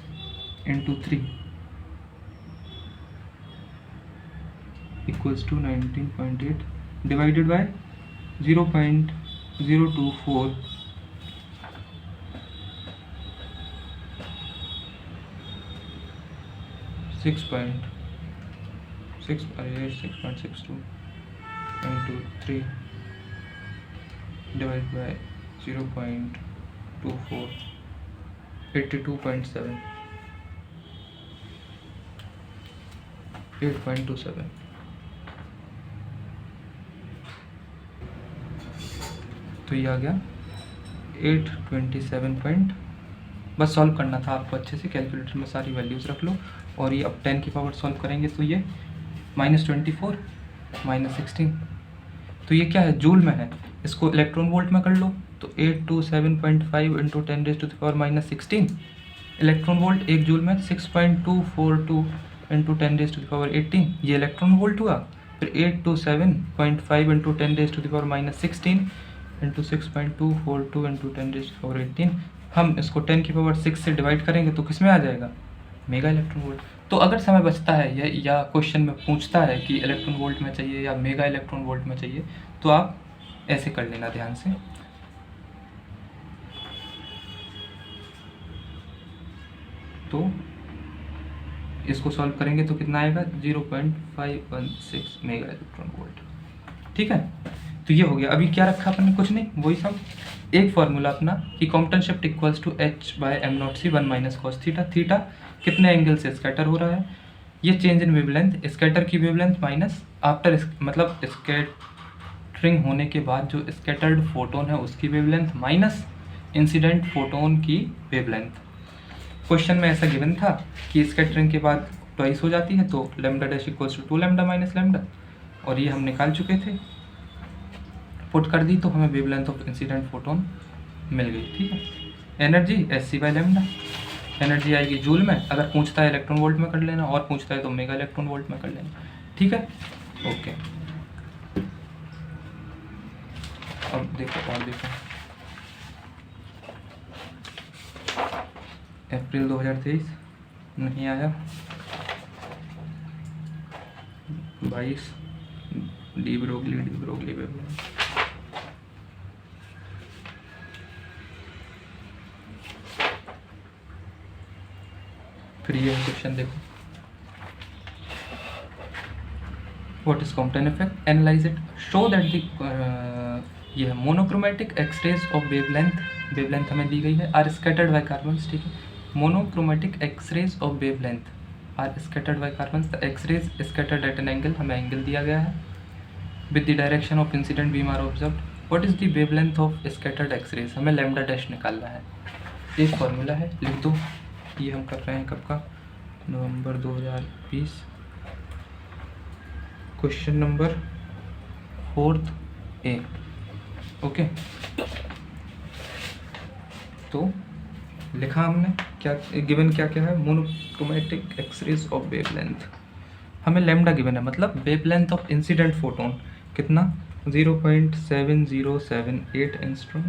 into 3 equals to 19.8 divided by 0.024 6.62 into 3 divided by 0.24 82.7 8.27। तो ये आ गया 827 बस सॉल्व करना था आपको अच्छे से। कैलकुलेटर में सारी वैल्यूज़ रख लो और ये अब 10 की पावर सॉल्व करेंगे तो ये -24 -16। तो ये क्या है? जूल में है। इसको इलेक्ट्रॉन वोल्ट में कर लो तो 827.5 इंटू 10⁻⁻16 इलेक्ट्रॉन वोल्ट। एक जूल में 6.242 इंटू 10⁻18 ये इलेक्ट्रॉन वोल्ट हुआ। फिर 827.5 इंटू 10⁻16 इंटू 6.242 इंटू 10⁻18 हम इसको 10 की पावर 6 से डिवाइड करेंगे तो किस में आ जाएगा? Mega electron volt. तो अगर समय बचता है या क्वेश्चन में पूछता है कि इलेक्ट्रॉन वोल्ट में चाहिए या मेगा इलेक्ट्रॉन वोल्ट में चाहिए तो आप ऐसे कर लेना ध्यान से। तो इसको सॉल्व करेंगे तो कितना आएगा? 0.516 मेगा इलेक्ट्रॉन वोल्ट। ठीक है, तो ये हो गया। अभी क्या रखा अपन ने? कुछ नहीं, वही सब। एक फॉर्मूला अपना कि Compton shift equals to H/m0c 1 minus cos theta. Theta कितने एंगल से स्कैटर हो रहा है? ये चेंज इन वेवलेंथ, स्कैटर की वेवलेंथ माइनस आफ्टर मतलब स्कैटरिंग होने के बाद जो स्कैटर्ड फोटोन है उसकी वेवलेंथ माइनस इंसिडेंट फोटोन की वेवलेंथ। क्वेश्चन में ऐसा गिवन था कि स्कैटरिंग के बाद ट्वाइस हो जाती है तो lambda dash equals to 2 lambda minus lambda, और ये हम निकाल चुके थे। पुट कर दी तो हमें वेवलेंथ ऑफ इंसिडेंट फोटोन मिल गई। ठीक है, energy h c by lambda. Energy आएगी जूल में। अगर पूछता है इलेक्ट्रॉन वोल्ट में कर लेना और पूछता है तो मेगा इलेक्ट्रॉन वोल्ट में कर लेना। ठीक है, ओके। अब देखो और देखो, अप्रैल 2023 नहीं आया, 22 डी ब्रोगली वेवलेंथ। फिर ये क्वेश्चन देखो, what is Compton effect, analyse it, show that the ये है मोनोक्रोमेटिक एक्सरेज ऑफ वेवलेंथ हमें दी गई है आर स्कैटर्ड बाय कार्बन्स। ठीक है, monochromatic X rays of wavelength are scattered by carbons. The X rays scattered at an angle, हमें एंगल दिया गया है। With the direction of incident beam are observed. What is the wavelength of scattered X rays, हमें लैम्डा डैश निकालना है। एक फॉर्मूला है, लिख दो। ये हम कर रहे हैं कब का? नवंबर 2020। Question number 4A। ओके, तो लिखा हमने क्या गिवन क्या क्या है, मोनोक्रोमैटिक एक्सरेज ऑफ वेवलेंथ। हमें लैम्डा गिवन है, मतलब वेवलेंथ ऑफ इंसिडेंट फोटोन कितना 0.7078 एंगस्ट्रॉम,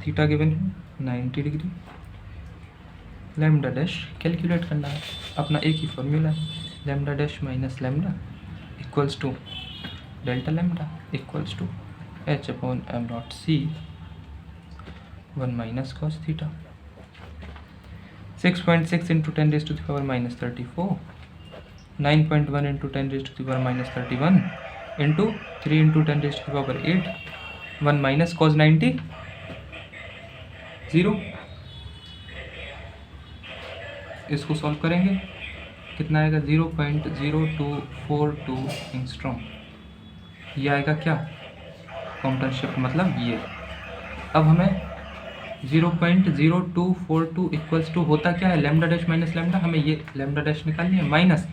थीटा गिवन है 90 डिग्री, लैम्डा डैश कैलकुलेट करना है, अपना एक ही फॉर्मूला है, lambda dash minus lambda equals to delta lambda equals to h/m0c 1 minus cos theta. 6.6 into 10⁻⁻34, 9.1 into 10⁻⁻31 into 3 into 10⁸, 1 minus cos 90 0। इसको सॉल्व करेंगे कितना आएगा 0.0242 एंगस्ट्रॉम। ये आएगा क्या कॉम्पटन शिफ्ट, मतलब ये। अब हमें 0.0242 इक्वल्स टू होता क्या है, लैम्डा डैश माइनस लैम्डा, हमें ये लैम्डा डैश निकालनी है, माइनस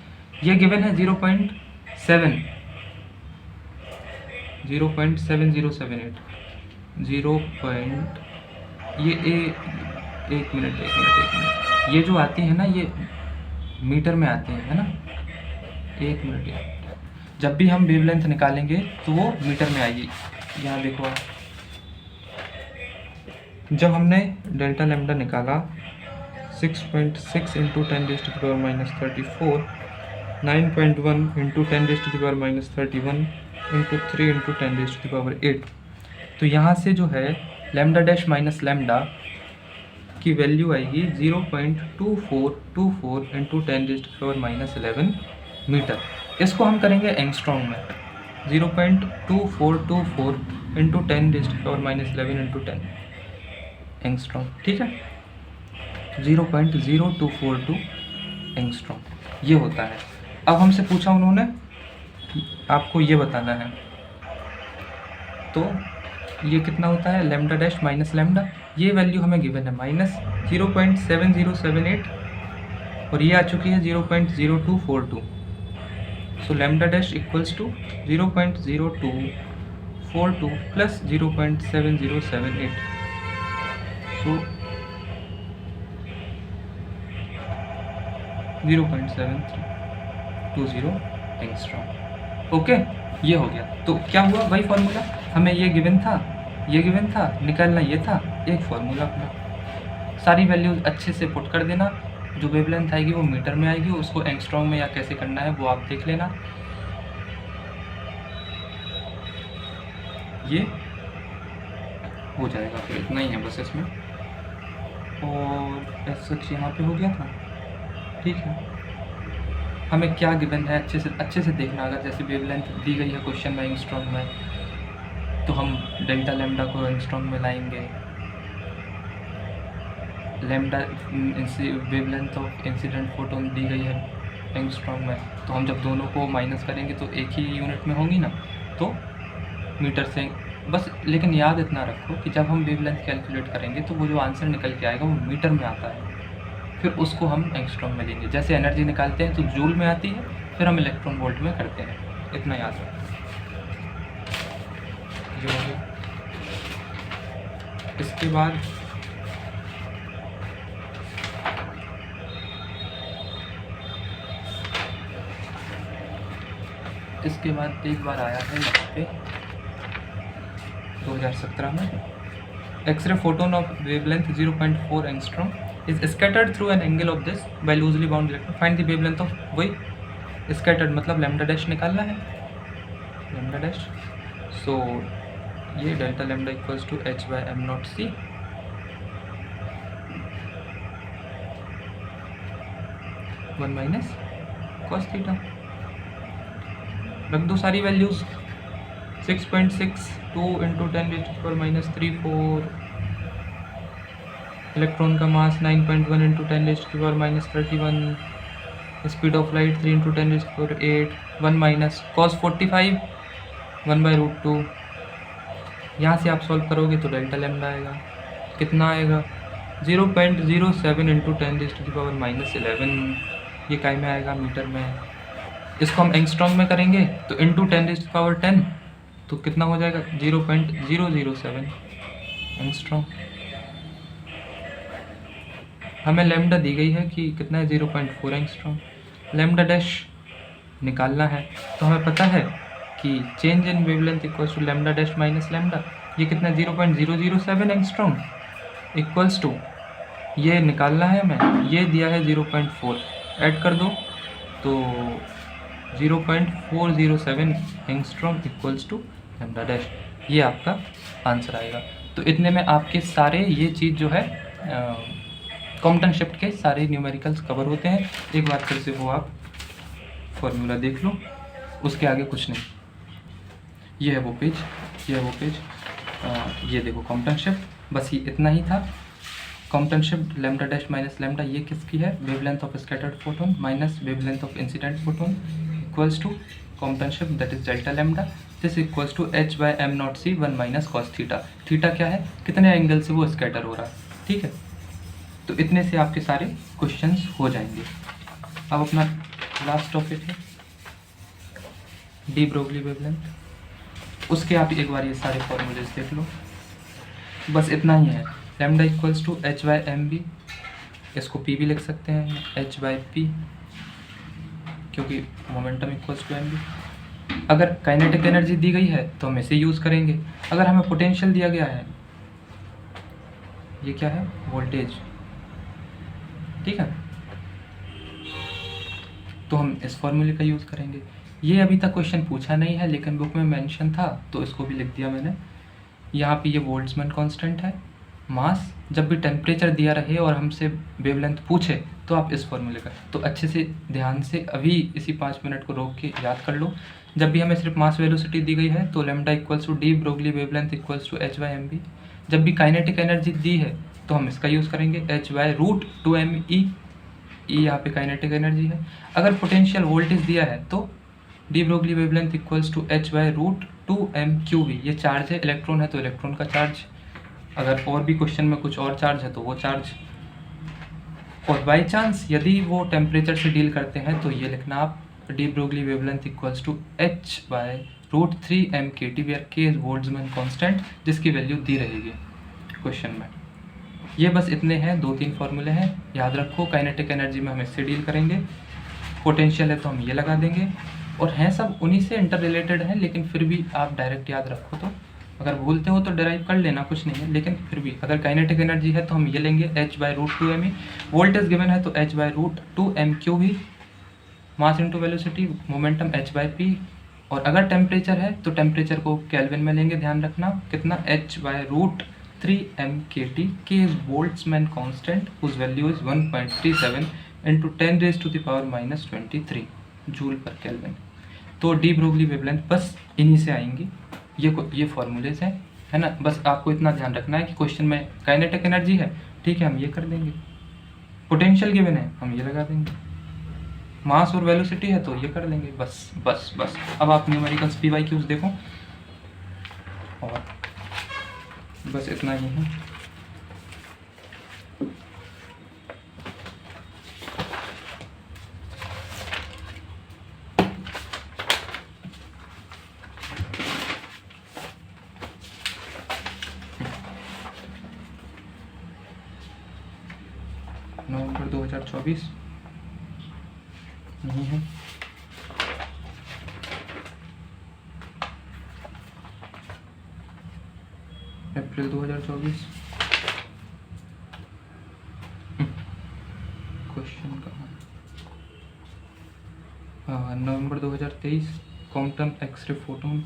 ये गिवन है 0.7078 एक मिनट ये जो आती है ना ये मीटर में आती है ना, एक मिनट जब भी हम वेवलेंथ निकालेंगे तो वो मीटर में आएगी। यहाँ देखो आप, जब हमने डेल्टा लैम्डा निकाला 6.6 इंटू 10⁻⁻34, 9.1 इंटू 10⁻⁻31 इंटू 3 इंटू 10⁸, तो यहाँ से जो है लैम्डा डैश माइनस लैम्डा की वैल्यू आएगी 0.2424 इंटू 10⁻11 मीटर। इसको हम करेंगे एंगस्ट्रॉम में, 0.2424 इंटू 10⁻11 इंटू 10 एंगस्ट्रॉम, ठीक है, 0.0242 एंगस्ट्रॉम ये होता है। अब हमसे पूछा उन्होंने आपको ये बताना है, तो ये कितना होता है लैम्डा डैश माइनस लैम्डा, ये वैल्यू हमें गिवन है माइनस 0.7078 और ये आ चुकी है 0.0242, so lambda dash equals to 0.0242 plus 0.7078, so 0.7320 angstrom. Okay, ये हो गया। तो क्या हुआ, वही फॉर्मूला, हमें ये गिवन था निकालना ये था, एक फॉर्मूला अपना, सारी वैल्यूज अच्छे से पुट कर देना, जो वेवलेंथ आएगी वो मीटर में आएगी, उसको एंगस्ट्रॉम में या कैसे करना है वो आप देख लेना। ये हो जाएगा, फिर इतना ही है बस इसमें, और ऐसा सच यहाँ पे हो गया था, ठीक है। हमें क्या गिवन है अच्छे से देखना, अगर जैसे वेवलेंथ दी गई है क्वेश्चन में एंगस्ट्रॉम में, तो हम डेल्टा लैम्डा को एंगस्ट्रॉम में लाएंगे, lambda wavelength of incident photon दी गई है एंगस्ट्रॉम में, तो हम जब दोनों को माइनस करेंगे तो एक ही यूनिट में होंगी ना, तो मीटर से बस। लेकिन याद इतना रखो कि जब हम वेवलेंथ कैलकुलेट करेंगे तो वो जो आंसर निकल के आएगा वो मीटर में आता है, फिर उसको हम एंगस्ट्रॉम में लेंगे। जैसे एनर्जी निकालते हैं तो जूल में आती है, फिर हम इलेक्ट्रॉन वोल्ट में करते हैं, इतना याद रखो। इसके बाद एक बार आया है यहाँ पे 2017 में, x ray photon of wavelength 0.4 angstrom is scattered through an angle of this by loosely bound electron, find the wavelength of, वही scattered मतलब लैम्डा डैश निकालना है, लैम्डा डैश, सो ये delta lambda equals to h/m0c 1 minus cos theta. रख दो सारी वैल्यूज, 6.62 इंटू 10⁻⁻34, इलेक्ट्रॉन का mass 9.1 into 10⁻⁻31, speed of light 3 into 10⁸, 1 minus cos 45 1/√2। यहाँ से आप सॉल्व करोगे तो डेल्टा लैम्डा आएगा, कितना आएगा 0.07 इंटू 10⁻⁻11, ये काय में आएगा मीटर में। इसको हम एंगस्ट्रॉम में करेंगे तो इंटू 10⁻10, तो कितना हो जाएगा 0.007 एंगस्ट्रॉम। हमें लैम्डा दी गई है कि कितना है 0.4 एंगस्ट्रॉम। लैम्डा डैश निकालना है तो हमें पता है कि change in wavelength equals to lambda dash minus lambda, ये कितना 0.007 एंगस्ट्रॉम इक्वल्स टू, ये निकालना है हमें, ये दिया है 0.4, ऐड कर दो तो 0.407 angstrom equals to lambda dash, ये आपका आंसर आएगा। तो इतने में आपके सारे ये चीज़ जो है कॉम्पटन शिफ्ट के सारे न्यूमेरिकल्स कवर होते हैं। एक बार फिर से वो आप फॉर्मूला देख लो, उसके आगे कुछ नहीं। ये है वो पेज, ये है वो पेज, ये देखो कॉम्पटन शिफ्ट, बस ये इतना ही था। Compton shift lambda dash minus lambda, ये किसकी है, wavelength of scattered photon minus wavelength of incident photon equals to Compton shift that is delta lambda, this equals to h by m naught c 1 minus cos theta. Theta क्या है, कितने एंगल से वो स्कैटर हो रहा है, ठीक है। तो इतने से आपके सारे क्वेश्चंस हो जाएंगे। अब अपना लास्ट टॉपिक है डी ब्रोगली वेवलेंथ, उसके आप एक बार ये सारे फॉर्मूलेज देख लो, बस इतना ही है। Lambda equals to h by m b, इसको p भी लिख सकते हैं, h बाय पी, क्योंकि momentum equals to m b. अगर काइनेटिक एनर्जी दी गई है तो हम इसे यूज़ करेंगे। अगर हमें पोटेंशियल दिया गया है, ये क्या है, वोल्टेज, ठीक है, तो हम इस फॉर्मूले का यूज़ करेंगे। ये अभी तक क्वेश्चन पूछा नहीं है लेकिन बुक में मेंशन था तो इसको भी लिख दिया मैंने। यहाँ पे ये बोल्ट्जमैन कांस्टेंट है। मास जब भी टेम्परेचर दिया रहे और हमसे वेवलेंथ पूछे तो आप इस फॉर्मूले का, तो अच्छे से ध्यान से अभी इसी 5 मिनट को रोक के याद कर लो। जब भी हमें सिर्फ मास वेलोसिटी दी गई है तो lambda equals to de Broglie wavelength equals to h by m b. जब भी काइनेटिक एनर्जी दी है तो हम इसका यूज़ करेंगे h by root 2m e, यहाँ पे काइनेटिक एनर्जी है। अगर पोटेंशियल वोल्टेज दिया है तो de Broglie wavelength equals to h by root 2m cube, ये चार्ज है, इलेक्ट्रॉन है तो इलेक्ट्रॉन का चार्ज, अगर और भी क्वेश्चन में कुछ और चार्ज है तो वो चार्ज, और बाई चांस यदि वो टेम्परेचर से डील करते हैं तो ये लिखना आप de Broglie wavelength equals to h by root 3m KT, where K is Boltzmann constant, जिसकी वैल्यू दी रहेगी क्वेश्चन में। ये बस इतने हैं, 2-3 फॉर्मूले हैं, याद रखो। काइनेटिक एनर्जी में हम इससे डील करेंगे, पोटेंशियल है तो हम ये लगा देंगे, और हैं सब उन्हीं से इंटर रिलेटेड हैं, लेकिन फिर भी आप डायरेक्ट याद रखो। तो अगर भूलते हो तो डिराइव कर लेना, कुछ नहीं है, लेकिन फिर भी अगर काइनेटिक एनर्जी है तो हम ये लेंगे h by root 2m E, voltage given है तो h by root 2m cube ही, mass into velocity, momentum h by p, और अगर टेम्परेचर है तो टेम्परेचर को केल्विन में लेंगे, ध्यान रखना कितना, h by root 3m KT, K is Boltzmann constant whose value is 1.37 into 10 raise to the power minus 23 joule per kelvin. तो डी ब्रोगली वेवलेंथ बस इन्हीं से आएंगी, ये फॉर्मूलेज हैं, है ना। बस आपको इतना ध्यान रखना है कि क्वेश्चन में काइनेटिक एनर्जी है, ठीक है, हम ये कर देंगे, पोटेंशियल गिवन है हम ये लगा देंगे, मास और वेलोसिटी है तो ये कर लेंगे, बस बस बस। अब आप न्यूमेरिकल्स PYQs देखो, और बस इतना ही है। नवंबर 2024 नहीं है, अप्रैल 2024, क्वेश्चन कहाँ, हाँ नवंबर 2023, quantum X ray photon,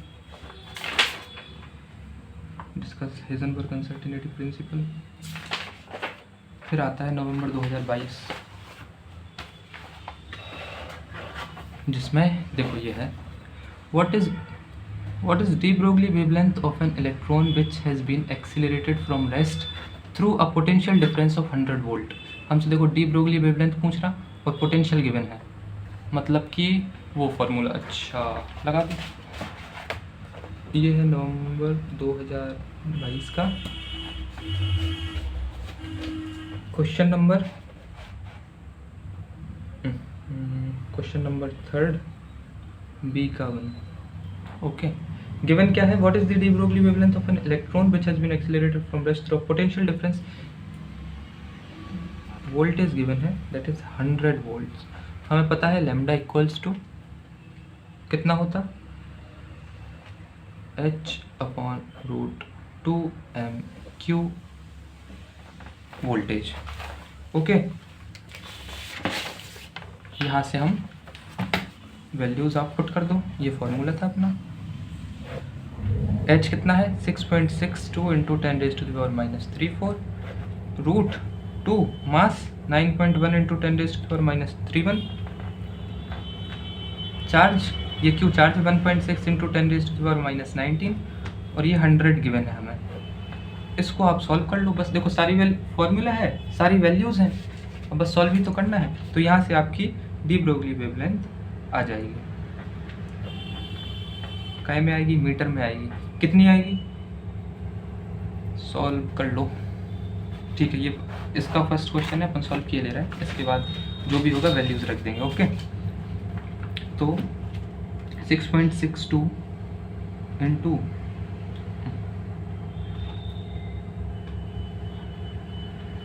discuss Heisenberg uncertainty principle. फिर आता है नवंबर 2022, जिसमें देखो ये है, what is de Broglie wavelength of an electron which has been accelerated from rest through a potential difference of 100 volt. हमसे देखो डी ब्रोगली वेवलेंथ पूछ रहा और पोटेंशियल गिवन है, मतलब कि वो फॉर्मूला, अच्छा लगा दो। ये है नवंबर 2022 का क्वेश्चन नंबर 3 बी का 1। ओके, गिवन क्या है, what is the de Broglie wavelength of an electron which has been accelerated from rest through potential difference, voltage given है दैट इज 100 वोल्ट्स। हमें पता है लैम्डा इक्वल्स टू कितना होता, h/√2m/Q वोल्टेज। ओके, यहाँ से हम वैल्यूज़ आप पुट कर दो, ये फॉर्मूला था अपना। h कितना है 6.62 इंटू 10⁻³ √2 मास 9.1 इंटू 10⁻³ चार्ज, ये क्यू चार्ज 1.6 इंटू 10⁻19 और ये 100 गिवन है हमें। इसको आप सॉल्व कर लो बस। देखो सारी फॉर्मूला है, सारी वैल्यूज़ हैं, अब बस सॉल्व ही तो करना है। तो यहाँ से आपकी डी ब्रोगली वेवलेंथ आ जाएगी। काय में आएगी, मीटर में आएगी। कितनी आएगी, सॉल्व कर लो। ठीक है, ये इसका फर्स्ट क्वेश्चन है, अपन सॉल्व किए ले रहे हैं। इसके बाद जो भी होगा वैल्यूज़ रख देंगे। ओके, तो 6.62 into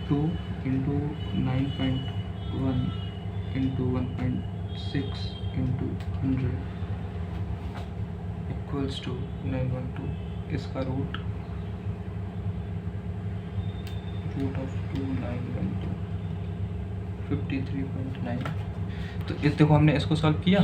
2 into 9.1 into 1.6 into 100 equals to 912, इसका रूट ऑफ 2912 53.9। तो इस देखो हमने इसको सॉल्व किया,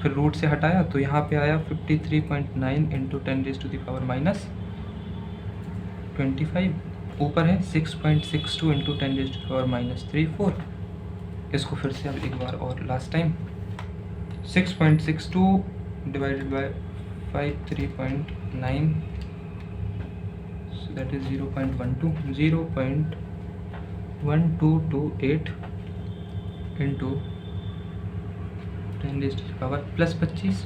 फिर रूट से हटाया तो यहाँ पे आया 53.9 इंटू 10⁻⁻25। ऊपर है 6.62 इंटू 10⁻³ इसको फिर से अब एक बार और last time 6.62 divided by 53.9, so that is 0.1228 into 10⁻+25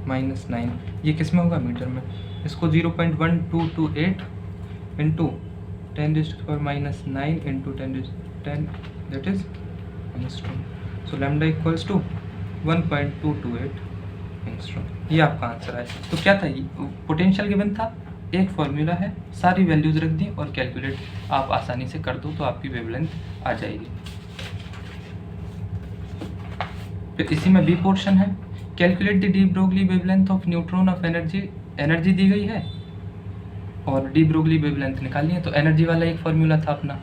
-9। ये किस में होगा, मीटर में। इसको 0.1228 into 10⁻⁻9 into 10 that is angstrom. So lambda equals to 1.228 angstrom. ये आपका आंसर है। तो क्या था, ये पोटेंशियल गिवन था, एक फॉर्मूला है, सारी वैल्यूज रख दी और कैलकुलेट आप आसानी से कर दो तो आपकी वेवलेंथ आ जाएगी। फिर इसी में बी पोर्शन है, calculate the de Broglie wavelength of neutron of energy. Energy दी गई है और डी ब्रोगली वेवलेंथ निकालनी है। तो एनर्जी वाला एक फॉर्मूला था अपना,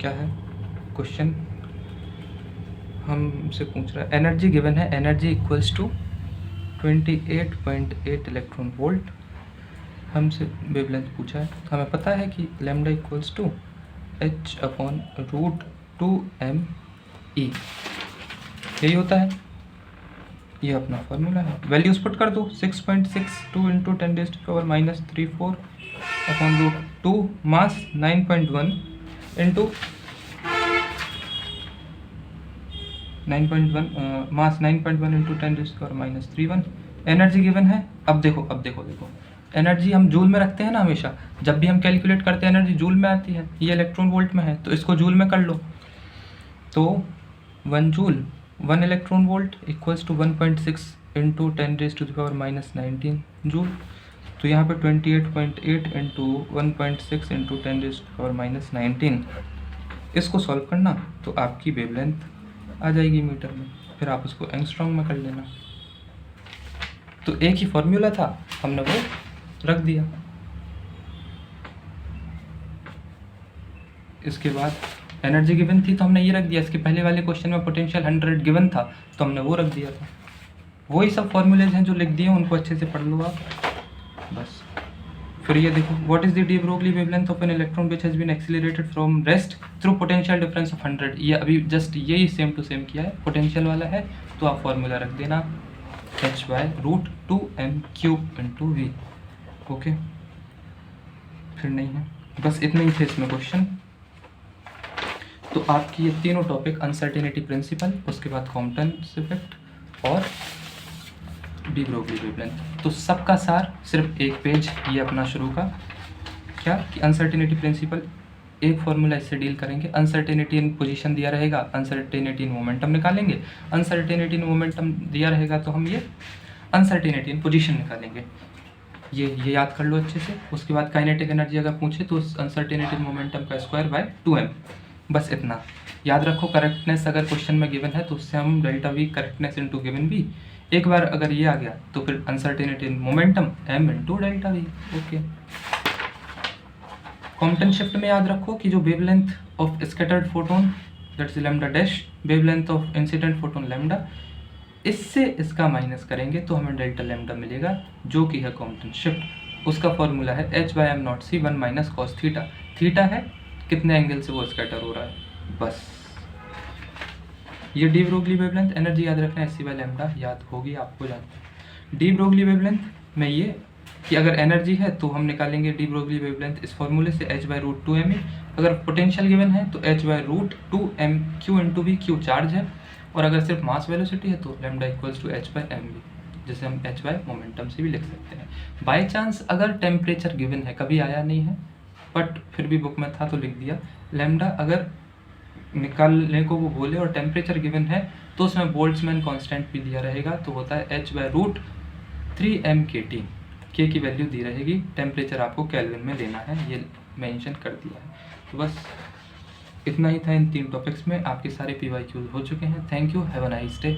क्या है क्वेश्चन हमसे पूछ रहा है, एनर्जी गिवन है, energy equals to 28.8 electron volt. हमसे वेवलेंथ पूछा है, हमें पता है कि lambda equals to h/√2m E यही होता है, ये अपना फॉर्मूला है। वैल्यूज पुट कर दो, 6.62 इंटू 10⁻³ अपॉन √2 मास 9.1 इंटू 9.1 मास 9.1 इंटू 10⁻³ एनर्जी गिवन है। अब देखो एनर्जी हम जूल में रखते हैं ना हमेशा, जब भी हम कैलकुलेट करते हैं एनर्जी जूल में आती है, ये इलेक्ट्रॉन वोल्ट में है तो इसको जूल में कर लो। तो 1 joule 1 electron volt equals to 1.6 into 10⁻⁻19 joule. तो यहाँ पे 28.8 इंटू 1.6 इंटू 10⁻⁻19 इसको सॉल्व करना तो आपकी वेवलेंथ आ जाएगी मीटर में। फिर आप उसको एंगस्ट्रॉम में कर लेना। तो एक ही फॉर्मूला था, हमने वो रख दिया। इसके बाद एनर्जी गिवन थी तो हमने ये रख दिया। इसके पहले वाले क्वेश्चन में पोटेंशियल 100 गिवन था तो हमने वो रख दिया था। वही सब फॉर्मूलेज हैं जो लिख दिए, उनको अच्छे से पढ़ लो आप बस। फिर ये देखो, what is the de Broglie wavelength of an electron which has been accelerated from rest through potential difference of 100। ये अभी जस्ट यही सेम टू सेम किया है, पोटेंशियल वाला है तो आप फॉर्मूला रख देना h/√2m³ इंटू v। ओके, फिर नहीं है, बस इतने ही थे इसमें क्वेश्चन। तो आपकी ये तीनों टॉपिक, अनसर्टेनिटी प्रिंसिपल, उसके बाद कॉम्पटेंस इफेक्ट और डी ब्रोगली वेवलेंथ, तो सबका सार सिर्फ एक पेज ये अपना शुरू का, क्या कि अनसर्टेनिटी प्रिंसिपल एक फॉर्मूला इससे डील करेंगे। अनसर्टेनिटी इन पोजीशन दिया रहेगा, अनसर्टेनिटी इन मोमेंटम निकालेंगे। अनसर्टेनिटी इन मोमेंटम दिया रहेगा तो हम ये अनसर्टेनिटी इन पोजीशन निकालेंगे। ये याद कर लो अच्छे से। उसके बाद काइनेटिक एनर्जी अगर पूछे तो अनसर्टेनिटी इन मोमेंटम का स्क्वायर बाय 2m, बस इतना याद रखो। करेक्टनेस अगर क्वेश्चन में गिवन है तो उससे हम delta v correctness into given v, एक बार अगर ये आ गया तो फिर uncertainty in momentum m into delta v. Okay. Compton shift में याद रखो कि जो wavelength of scattered photon that's lambda dash, wavelength of incident photon lambda, इससे इसका माइनस करेंगे तो हमें डेल्टा लैम्डा मिलेगा जो कि है कॉम्पटन शिफ्ट। उसका फॉर्मूला है h/m0c 1 minus cos theta. Theta है कितने एंगल से वो स्कैटर हो रहा है, बस। ये डी ब्रोगली वेवलेंथ एनर्जी याद रखना है, एस सी बाई लैम्डा याद होगी आपको, जानते हैं। डी ब्रोगली वेवलेंथ में ये कि अगर एनर्जी है तो हम निकालेंगे डी ब्रोगली वेवलेंथ इस फॉर्मूले से h/√2m। अगर पोटेंशियल गिवन है तो h/√2m q into v, q charge है, और अगर सिर्फ मास वेलोसिटी है तो लैम्डा इक्वल्स टू h/mv, जिसे हम h बाय मोमेंटम से भी लिख सकते हैं। बाई चांस अगर टेम्परेचर गिवन है, कभी आया नहीं है बट फिर भी बुक में था तो लिख दिया, लैम्डा अगर निकालने को वो बोले और टेम्परेचर गिवन है तो उसमें बोल्ट्जमैन कांस्टेंट भी दिया रहेगा, तो होता है h/√3m kT। के की वैल्यू दी रहेगी, टेम्परेचर आपको केल्विन में देना है, ये मेंशन कर दिया है। तो बस इतना ही था इन 3 टॉपिक्स में। आपके सारे PYQs हो चुके हैं। Thank you, have a nice day.